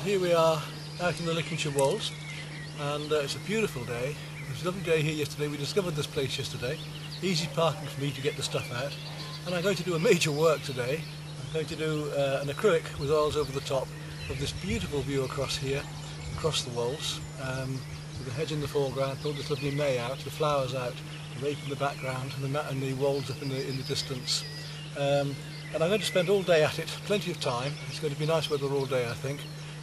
Well, here we are out in the Lincolnshire Wolds, and it's a beautiful day. It was a lovely day here yesterday. We discovered this place yesterday. Easy parking for me to get the stuff out, and I'm going to do a major work today. I'm going to do an acrylic with oils over the top of this beautiful view across here, across the Wolds, with the hedge in the foreground, pulled this lovely may out, the flowers out, the lake in the background, and the Wolds up in the distance. And I'm going to spend all day at it, plenty of time. It's going to be nice weather all day, I think.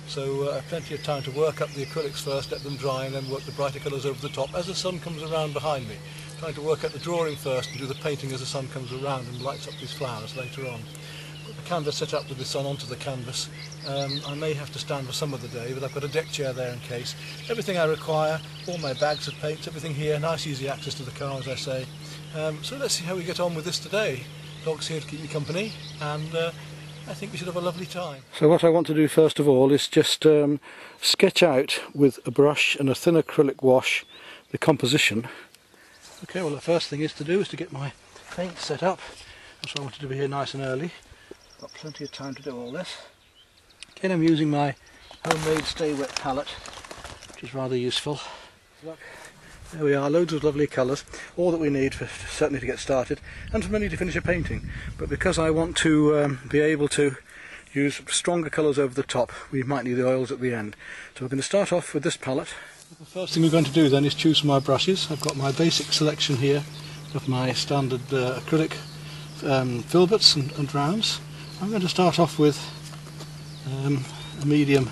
So plenty of time to work up the acrylics first, let them dry, and then work the brighter colours over the top as the sun comes around behind me. Trying to work out the drawing first and do the painting as the sun comes around and lights up these flowers later on. Put the canvas set up with the sun onto the canvas. I may have to stand for some of the day, but I've got a deck chair there in case. Everything I require, all my bags of paints, everything here, nice easy access to the car, as I say. So let's see how we get on with this today. Dog's here to keep me company, and I think we should have a lovely time. So what I want to do first of all is just sketch out with a brush and a thin acrylic wash the composition. Okay, well the first thing is to get my paint set up. That's why I wanted to be here nice and early. Got plenty of time to do all this. Again, I'm using my homemade stay wet palette, which is rather useful. Look. There we are, loads of lovely colours, all that we need certainly to get started, and for many to finish a painting. But because I want to be able to use stronger colours over the top, we might need the oils at the end. So we're going to start off with this palette. The first thing we're going to do then is choose my brushes. I've got my basic selection here of my standard acrylic filberts and rounds. I'm going to start off with a medium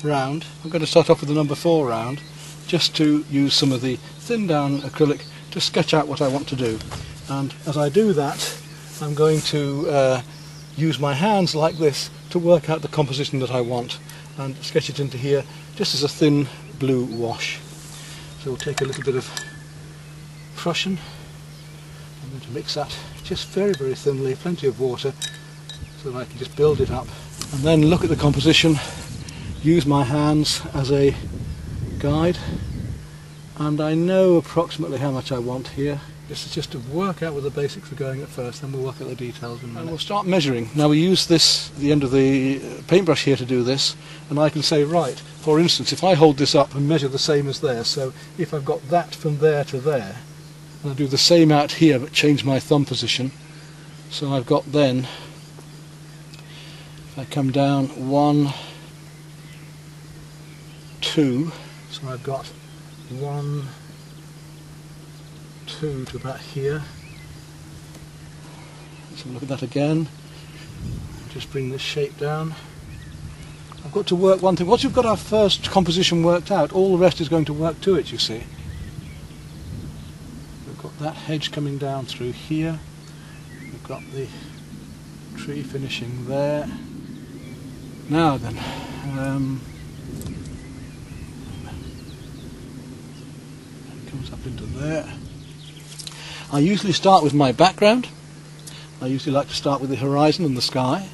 round. I'm going to start off with the number 4 round, just to use some of the thin down acrylic to sketch out what I want to do. And as I do that, I'm going to use my hands like this to work out the composition that I want and sketch it into here just as a thin blue wash. So we'll take a little bit of Prussian. I'm going to mix that just very, very thinly, plenty of water, so that I can just build it up. And then look at the composition, use my hands as a guide, and I know approximately how much I want here. This is just to work out what the basics are going at first, then we'll work out the details in a minute. And we'll start measuring. Now we use this, the end of the paintbrush here, to do this, and I can say, right, for instance, if I hold this up and measure the same as there, so if I've got that from there to there, and I do the same out here but change my thumb position, so I've got then, if I come down 1, 2, so I've got 1, 2 to about here. Let's have a look at that again. Just bring this shape down. I've got to work one thing. Once we've got our first composition worked out, all the rest is going to work to it, you see. We've got that hedge coming down through here. We've got the tree finishing there. Now then, comes up into there. I usually start with my background. I usually like to start with the horizon and the sky.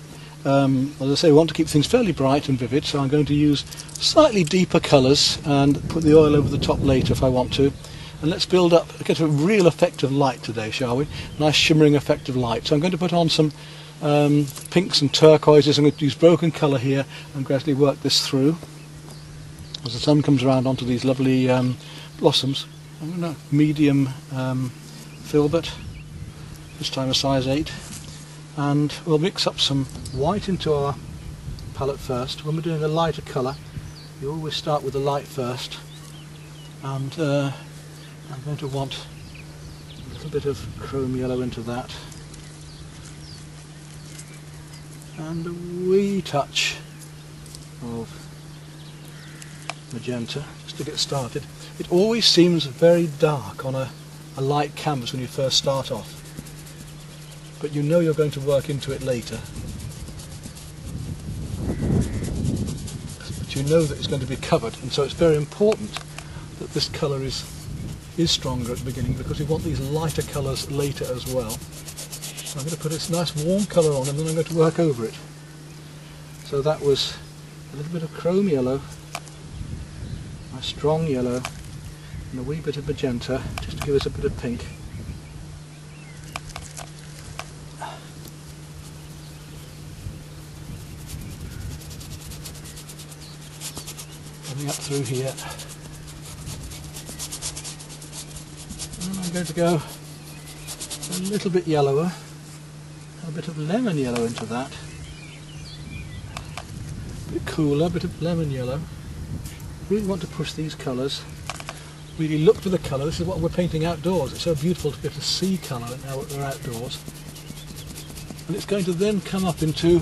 As I say, I want to keep things fairly bright and vivid, so I'm going to use slightly deeper colours and put the oil over the top later if I want to. And let's build up, get a real effect of light today, shall we? Nice shimmering effect of light. So I'm going to put on some pinks and turquoises. I'm going to use broken colour here and gradually work this through as the sun comes around onto these lovely blossoms. I'm going to medium filbert, this time a size 8, and we'll mix up some white into our palette first. When we're doing a lighter colour, you always start with the light first, and I'm going to want a little bit of chrome yellow into that, and a wee touch of magenta just to get started. It always seems very dark on a light canvas when you first start off, but you know you're going to work into it later. But you know that it's going to be covered, and so it's very important that this colour is stronger at the beginning, because we want these lighter colours later as well. So I'm going to put this nice warm colour on, and then I'm going to work over it. So that was a little bit of chrome yellow, a strong yellow, and a wee bit of magenta, just to give us a bit of pink. coming up through here. And I'm going to go a little bit yellower, a bit of lemon yellow into that. A bit cooler, a bit of lemon yellow. Really want to push these colours. Really look for the colour. This is what we're painting outdoors. It's so beautiful to be able to see colour now that we're outdoors. And it's going to then come up into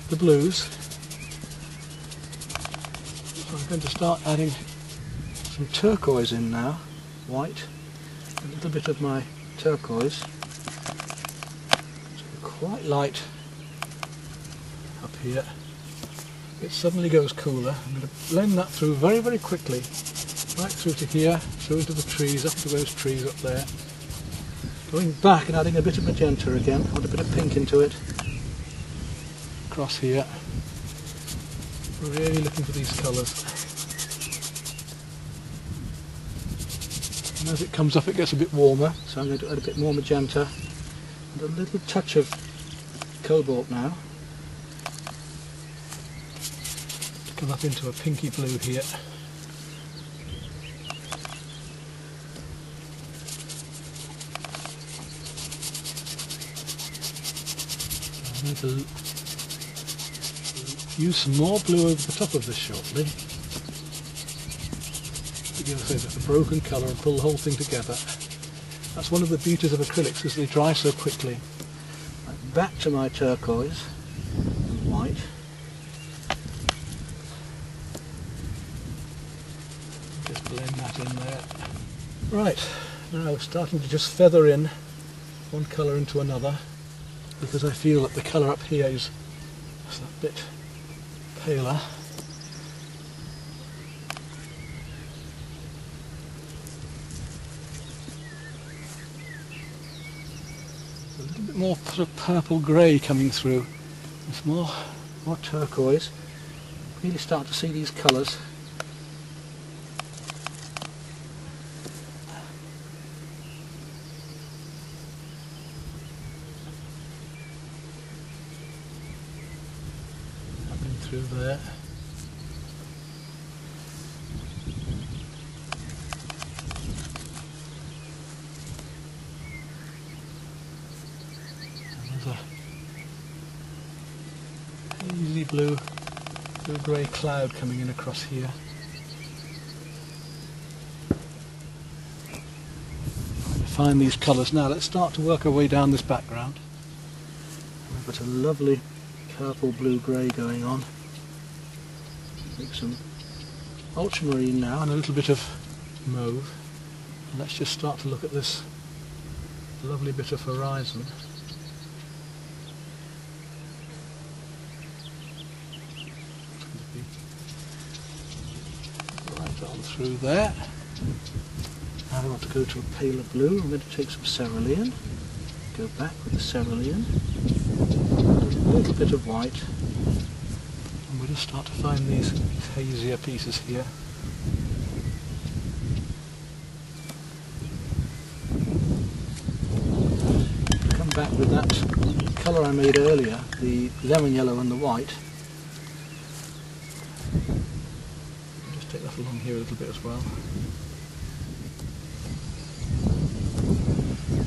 the blues. So I'm going to start adding some turquoise in now, white, a little bit of my turquoise. So quite light up here. It suddenly goes cooler. I'm going to blend that through very, very quickly, right through to here, through into the trees, up to those trees up there. Going back and adding a bit of magenta again. I want a bit of pink into it. Across here. Really looking for these colours. And as it comes up it gets a bit warmer, so I'm going to add a bit more magenta and a little touch of cobalt now. To come up into a pinky blue here. I'm going to use some more blue over the top of this shortly to give us a broken colour and pull the whole thing together. That's one of the beauties of acrylics, is they dry so quickly. Right, back to my turquoise and white. Just blend that in there. Right, now we're starting to just feather in one colour into another, because I feel that the colour up here is a bit paler. A little bit more sort of purple grey coming through. There's more turquoise. Really start to see these colours. Through there. Another easy blue-grey cloud coming in across here. Trying to find these colours now. Let's start to work our way down this background. We've got a lovely purple blue-grey going on. Make some ultramarine now and a little bit of mauve. And let's just start to look at this lovely bit of horizon. Right on through there. Now I want to go to a paler blue. I'm going to take some cerulean. Go back with the cerulean. A little bit of white. And we'll just start to find these hazier pieces here. Come back with that colour I made earlier, the lemon yellow and the white. Just take that along here a little bit as well.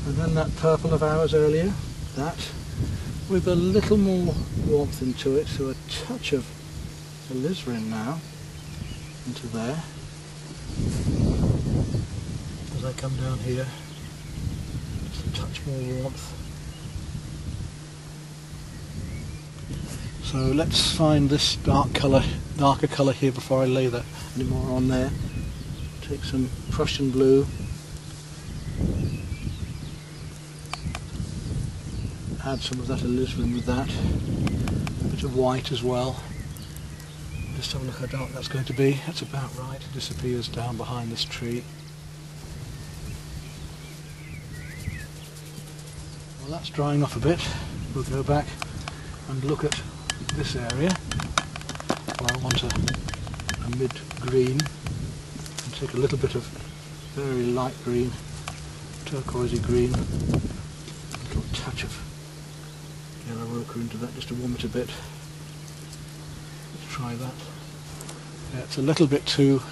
And then that purple of ours earlier, that with a little more warmth into it, so a touch of alizarin now into there. As I come down here, just a touch more warmth. So let's find this darker colour here before I lay that any more on there. Take some Prussian blue. Add some of that alizarin with that. A bit of white as well. Just have a look how dark that's going to be. That's about right. It disappears down behind this tree. Well, that's drying off a bit. We'll go back and look at this area where I want a mid-green, and take a little bit of very light green, turquoisey green, a little touch of yellow ochre into that just to warm it a bit. Let's try that. Yeah, it's a little bit too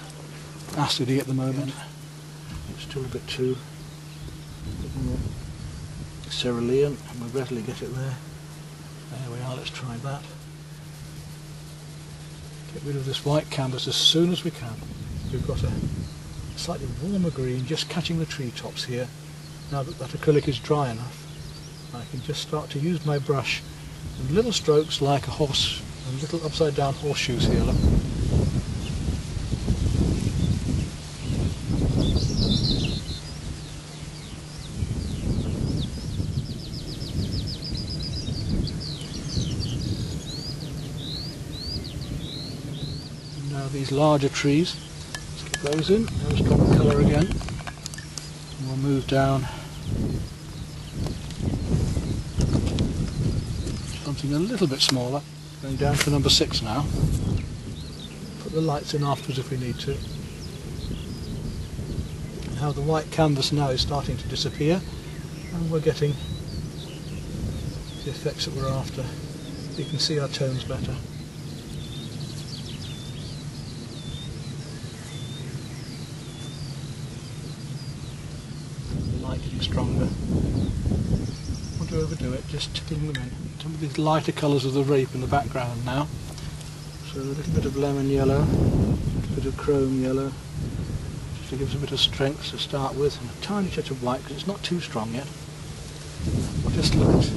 acidy at the moment. It's still a bit too cerulean, and we'll readily get it there. There we are, let's try that. Get rid of this white canvas as soon as we can. We've got a slightly warmer green just catching the treetops here. Now that that acrylic is dry enough, I can just start to use my brush in little strokes like a horse, and little upside down horseshoes here, look. Now these larger trees, let's get those in. Let's drop the colour again. And we'll move down something a little bit smaller, going down to number 6 now. Put the lights in afterwards if we need to. And how the white canvas now is starting to disappear, and we're getting the effects that we're after. You can see our tones better. Getting stronger. I want to overdo it, just tickling them in. Some of these lighter colours of the rape in the background now. So a little bit of lemon yellow, a little bit of chrome yellow, just to give us a bit of strength to start with, and a tiny touch of white because it's not too strong yet. We'll just look at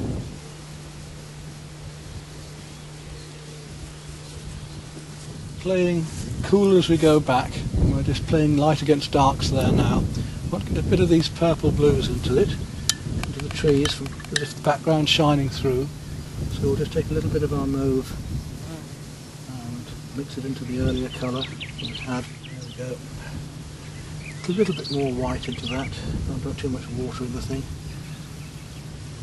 playing cool as we go back, and we're just playing light against darks there now. I want to get a bit of these purple blues into it, into the trees, with this background shining through. So we'll just take a little bit of our mauve and mix it into the earlier colour that it had. There we go. A little bit more white into that, not too much water in the thing.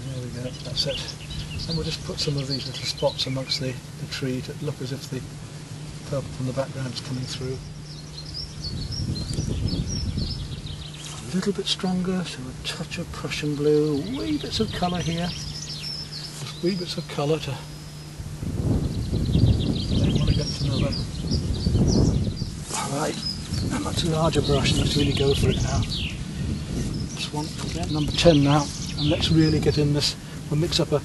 There we go, that's it. And we'll just put some of these little spots amongst the tree to look as if the purple from the background is coming through. A little bit stronger, so a touch of Prussian blue, wee bits of colour here, just wee bits of colour to want to get to another. Alright, a much larger brush, and let's really go for it now. This one, again, number 10 now, and let's really get in this. We'll mix up a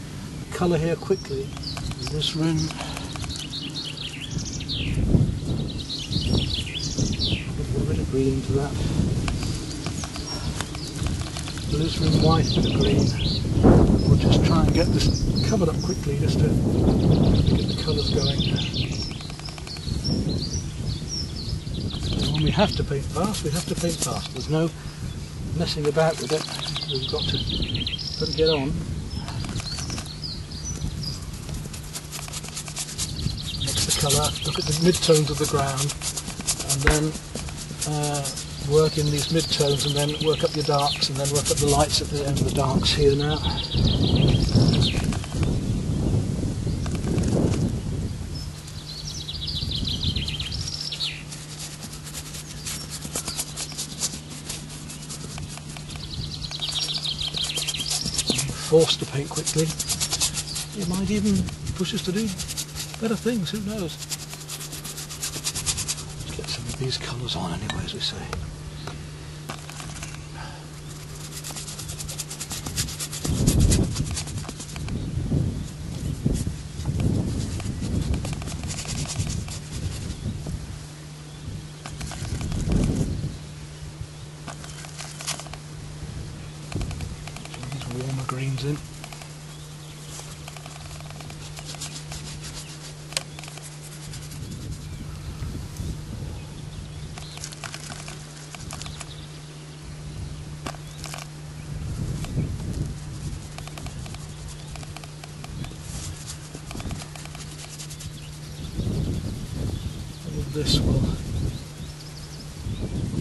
colour here quickly in this room. A little bit of green into that. Blues from white to the green. We'll just try and get this covered up quickly just to get the colours going. And when we have to paint fast, we have to paint fast. There's no messing about with it. We've got to get on. Mix the colour, look at the mid-tones of the ground, and then work in these mid-tones, and then work up your darks, and then work up the lights at the end of the darks here now. Forced to paint quickly. It might even push us to do better things, who knows. Let's get some of these colours on anyway, as we say. Warmer greens in. This will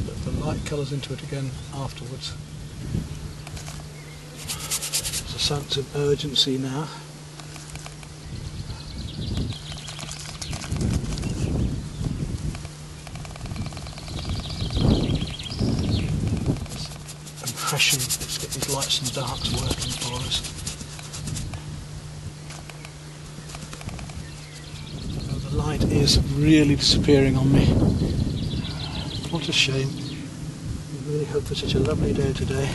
put the light colours into it again afterwards. There's a sense of urgency now. Impression, let's get these lights and darks working for us. The light is really disappearing on me. What a shame. I really hope for such a lovely day today.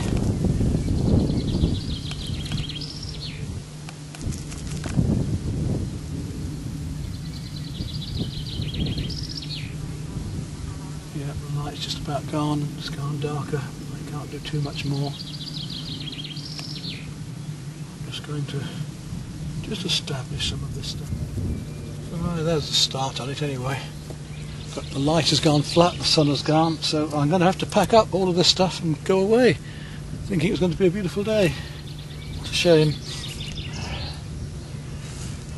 Yeah, the light's just about gone. It's gone darker. I can't do too much more. I'm just going to establish some of this stuff. Right, there's a start on it anyway. But the light has gone flat, the sun has gone, so I'm going to have to pack up all of this stuff and go away, thinking it was going to be a beautiful day. What a shame.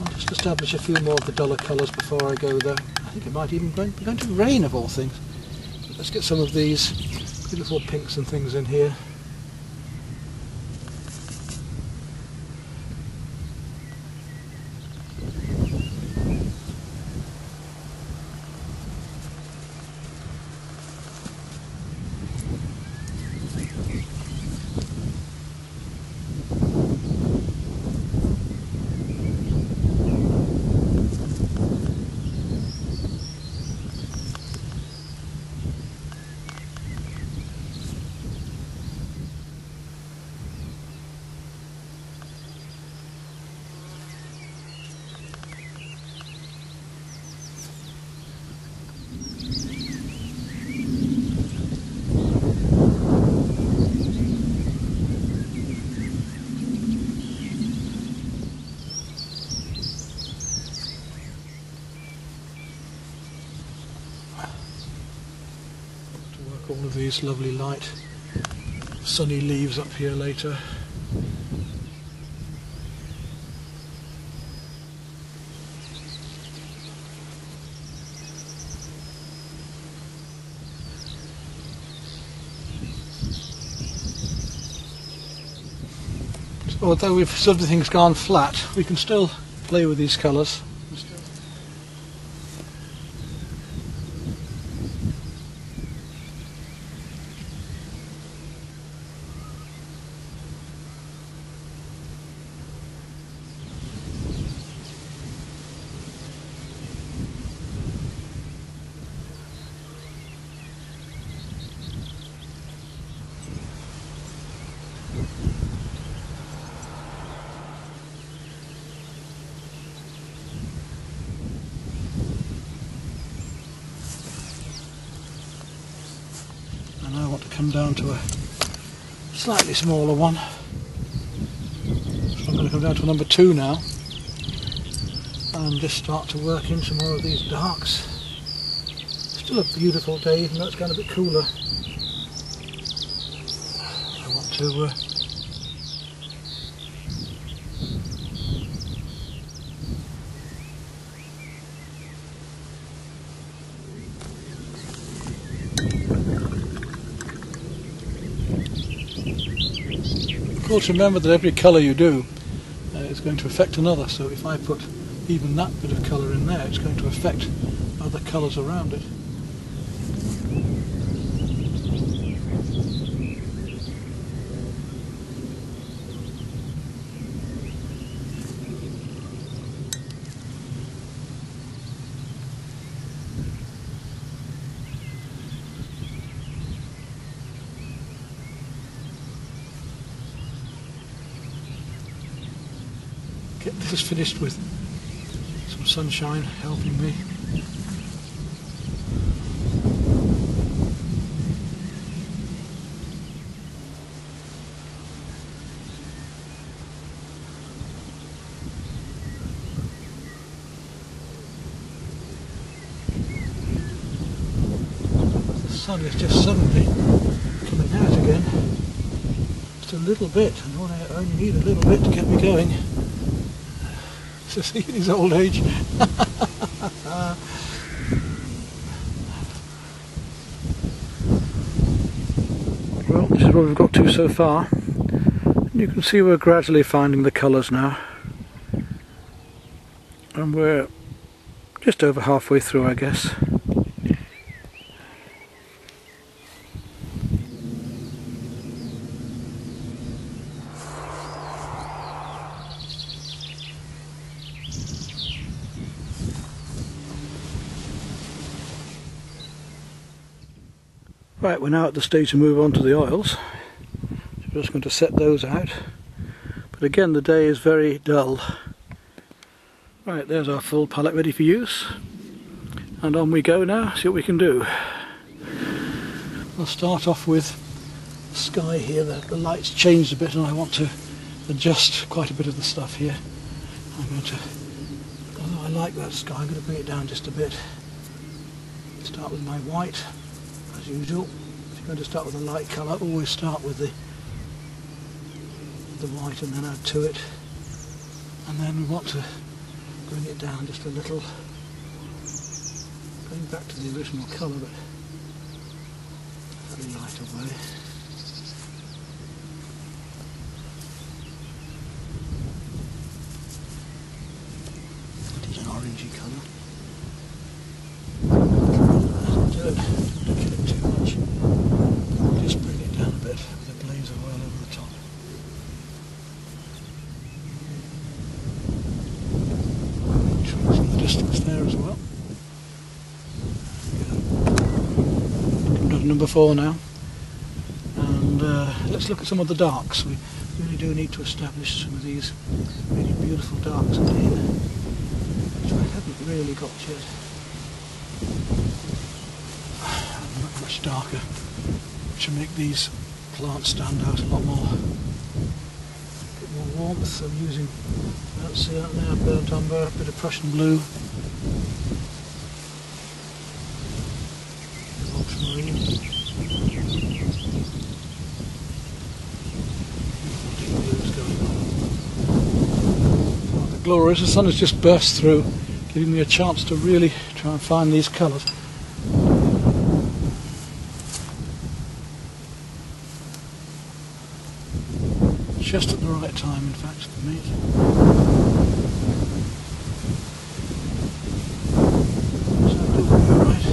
I'll just establish a few more of the duller colours before I go though. I think it might even be going to rain of all things. But let's get some of these beautiful pinks and things in here. All of these lovely light sunny leaves up here later. So although everything's gone flat, we can still play with these colours. And I want to come down to a slightly smaller one. So I'm going to come down to a number 2 now and just start to work in some more of these darks. Still a beautiful day, even though it's gone a bit cooler. I want to of course, remember that every colour you do is going to affect another, so if I put even that bit of colour in there, it's going to affect other colours around it. Get this finished with some sunshine helping me. The sun is just suddenly coming out again. Just a little bit, and I only need a little bit to get me going. To see in his old age. Well, this is what we've got to so far. You can see we're gradually finding the colours now. And we're just over halfway through, I guess. Right, we're now at the stage to move on to the oils. So we're just going to set those out. But again, the day is very dull. Right, there's our full palette ready for use. And on we go now, see what we can do. We'll start off with the sky here. The light's changed a bit and I want to adjust quite a bit of the stuff here. I'm going to, although I like that sky, I'm going to bring it down just a bit. Start with my white, as usual. If you're going to start with a light colour, always start with the white and then add to it. And then we want to bring it down just a little, going back to the original colour, but very light away. It is an orangey colour. That'll do it. Don't kill it too much. Just bring it down a bit with a glaze of oil over the top. Trees in the distance there as well. Number 4 now, and let's look at some of the darks. We really do need to establish some of these really beautiful darks again, which I haven't really got yet. Not much darker, which will make these plants stand out a lot more. A bit more warmth. I'm using, I don't see that now, burnt umber, a bit of Prussian blue. Glorious, the sun has just burst through, giving me a chance to really try and find these colours. Just at the right time, in fact, for me. So I think we're right.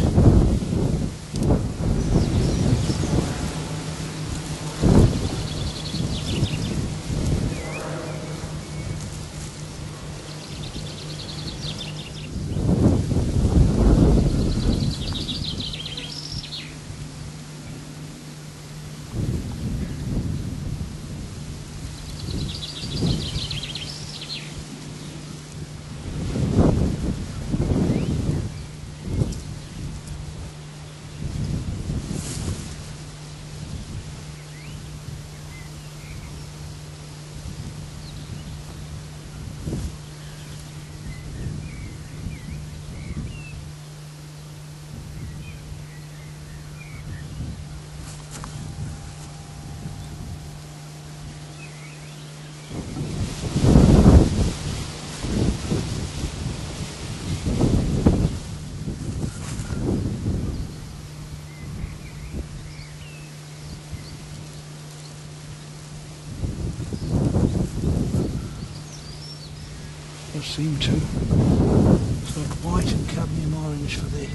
Seem to. It's like white and cadmium orange for the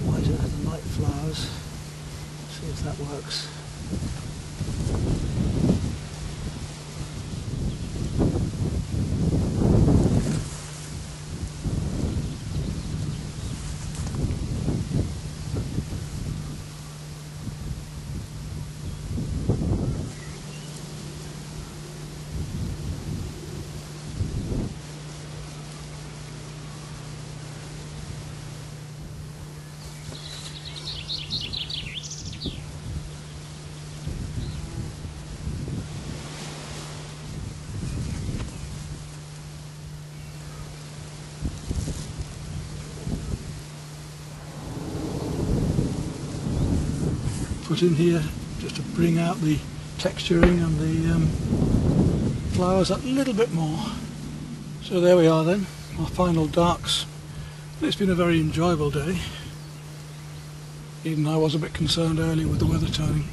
white and the light flowers. Let's see if that works. Put in here just to bring out the texturing and the flowers a little bit more. So there we are then, our final darks. It's been a very enjoyable day, even though I was a bit concerned earlier with the weather turning.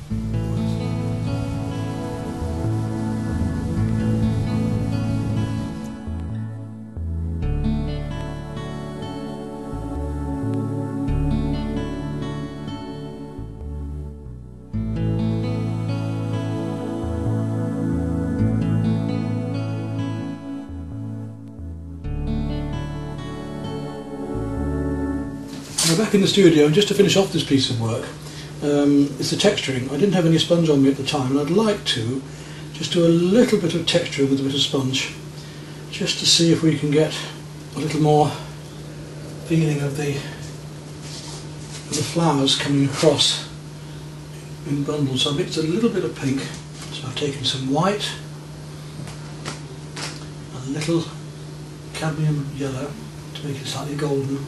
We're back in the studio, and just to finish off this piece of work, is the texturing. I didn't have any sponge on me at the time, and I'd like to just do a little bit of texture with a bit of sponge, just to see if we can get a little more feeling of the flowers coming across in bundles. So I mixed a little bit of pink, so I've taken some white, a little cadmium yellow to make it slightly golden,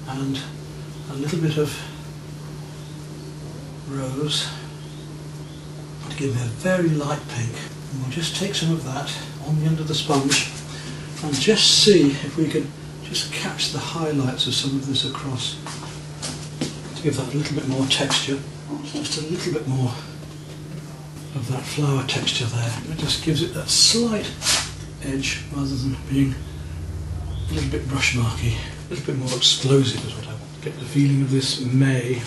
and a little bit of rose to give me a very light pink. And we'll just take some of that on the end of the sponge and just see if we can just catch the highlights of some of this across, to give that a little bit more texture, just a little bit more of that flower texture there. It just gives it that slight edge rather than being a little bit brush marky. A little bit more explosive is what I want. Get the feeling of this May.